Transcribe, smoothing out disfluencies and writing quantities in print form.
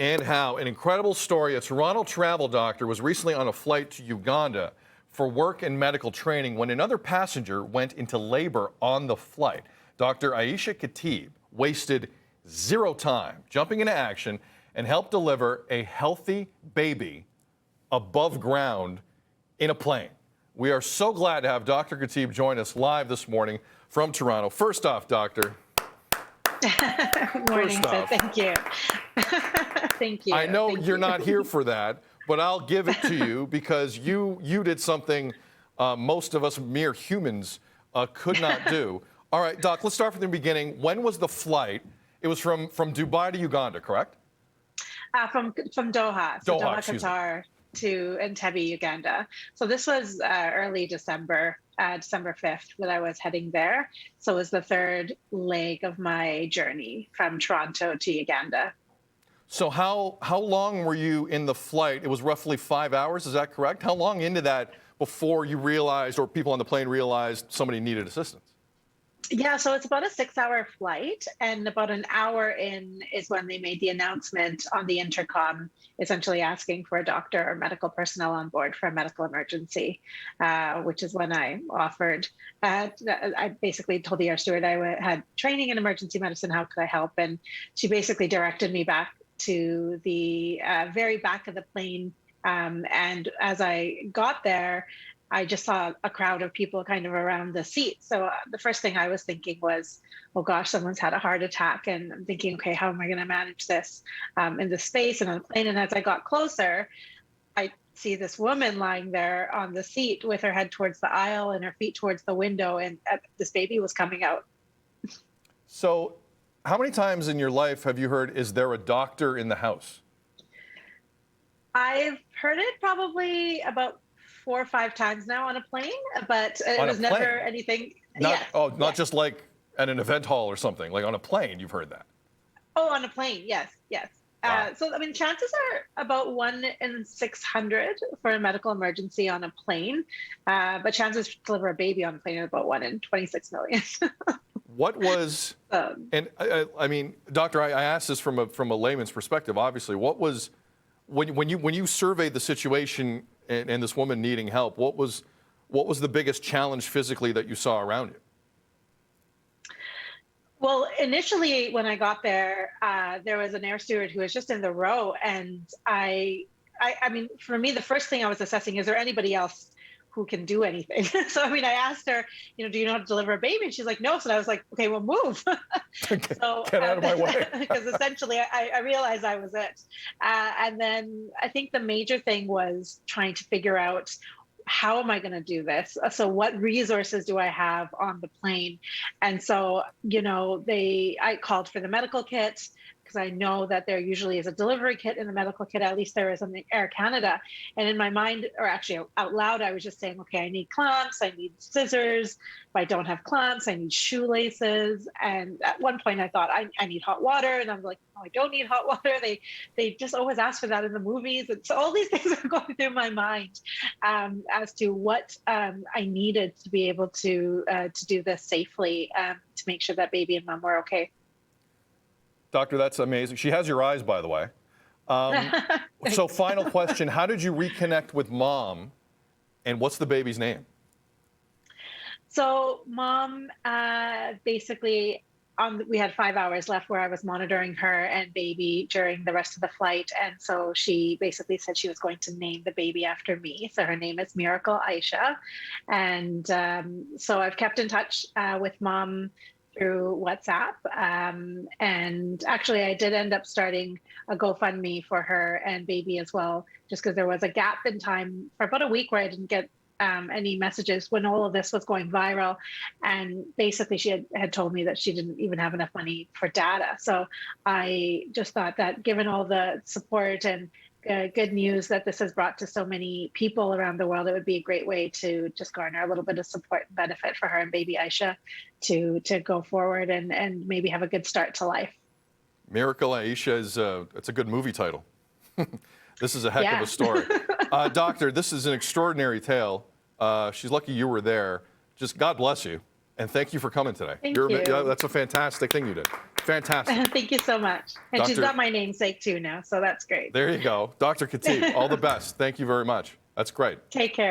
And how. An incredible story. A Toronto travel doctor was recently on a flight to Uganda for work and medical training when another passenger went into labor on the flight. Dr. Aisha Khatib wasted zero time jumping into action and helped deliver a healthy baby above ground in a plane. We are so glad to have Dr. Khatib join us live this morning from Toronto. First off, doctor. Morning, so thank you. Thank you. I know you're not here for that, but I'll give it to you because you did something most of us mere humans could not do. All right, Doc, let's start from the beginning. When was the flight? It was from Dubai to Uganda, correct? From Doha, so Doha, Qatar to Entebbe, Uganda. So this was early December, December 5th, when I was heading there. So it was the third leg of my journey from Toronto to Uganda. So how long were you in the flight? It was roughly 5 hours, is that correct? How long into that before you realized, or people on the plane realized, somebody needed assistance? Yeah, so it's about a 6-hour flight, and about an hour in is when they made the announcement on the intercom, essentially asking for a doctor or medical personnel on board for a medical emergency, which is when I offered. I basically told the air steward I had training in emergency medicine, how could I help? And she basically directed me back to the very back of the plane. And as I got there, I just saw a crowd of people kind of around the seat. So the first thing I was thinking was, oh gosh, someone's had a heart attack. And I'm thinking, okay, how am I going to manage this in the space and on the plane? And as I got closer, I see this woman lying there on the seat with her head towards the aisle and her feet towards the window. And this baby was coming out. So how many times in your life have you heard, is there a doctor in the house? I've heard it probably about 4 or 5 times now on a plane, but it was never anything. Not just like at an event hall or something, like on a plane, you've heard that. Oh, on a plane, yes. Wow. So, I mean, chances are about 1 in 600 for a medical emergency on a plane, but chances to deliver a baby on a plane are about 1 in 26 million. What was, and I mean, doctor, I asked this from a layman's perspective, obviously. What was, when you surveyed the situation and this woman needing help, what was the biggest challenge physically that you saw around you? Well, initially when I got there, there was an air steward who was just in the row, and I mean, for me, the first thing I was assessing, is there anybody else who can do anything? So, I mean, I asked her, do you know how to deliver a baby? And she's like, no. So I was like, okay, well, move. So, get out of my way. Because essentially I realized I was it. And then I think the major thing was trying to figure out, how am I going to do this? So what resources do I have on the plane? And so, I called for the medical kit, because I know that there usually is a delivery kit in the medical kit. At least there is on the Air Canada. And in my mind, or actually out loud, I was just saying, okay, I need clamps, I need scissors. If I don't have clamps, I need shoelaces. And at one point I thought I need hot water. And I'm like, no, I don't need hot water. They just always ask for that in the movies. And so all these things are going through my mind as to what I needed to be able to do this safely, to make sure that baby and mom were okay. Doctor, that's amazing. She has your eyes, by the way. So final question, how did you reconnect with mom, and what's the baby's name? So mom, basically, we had 5 hours left where I was monitoring her and baby during the rest of the flight. And so she basically said she was going to name the baby after me. So her name is Miracle Aisha. And so I've kept in touch with mom through WhatsApp. And actually, I did end up starting a GoFundMe for her and baby as well, just because there was a gap in time for about a week where I didn't get any messages when all of this was going viral. And basically, she had told me that she didn't even have enough money for data. So I just thought that given all the support and good news that this has brought to so many people around the world, it would be a great way to just garner a little bit of support and benefit for her and baby Aisha to go forward and maybe have a good start to life. Miracle Aisha it's a good movie title. This is a heck of a story. Doctor, this is an extraordinary tale. She's lucky you were there. Just God bless you. And thank you for coming today. Thank you. Yeah, that's a fantastic thing you did. Fantastic. Thank you so much. And she's Doctor- got my namesake too now, so that's great. There you go. Dr. Khatib, all the best. Thank you very much. That's great. Take care.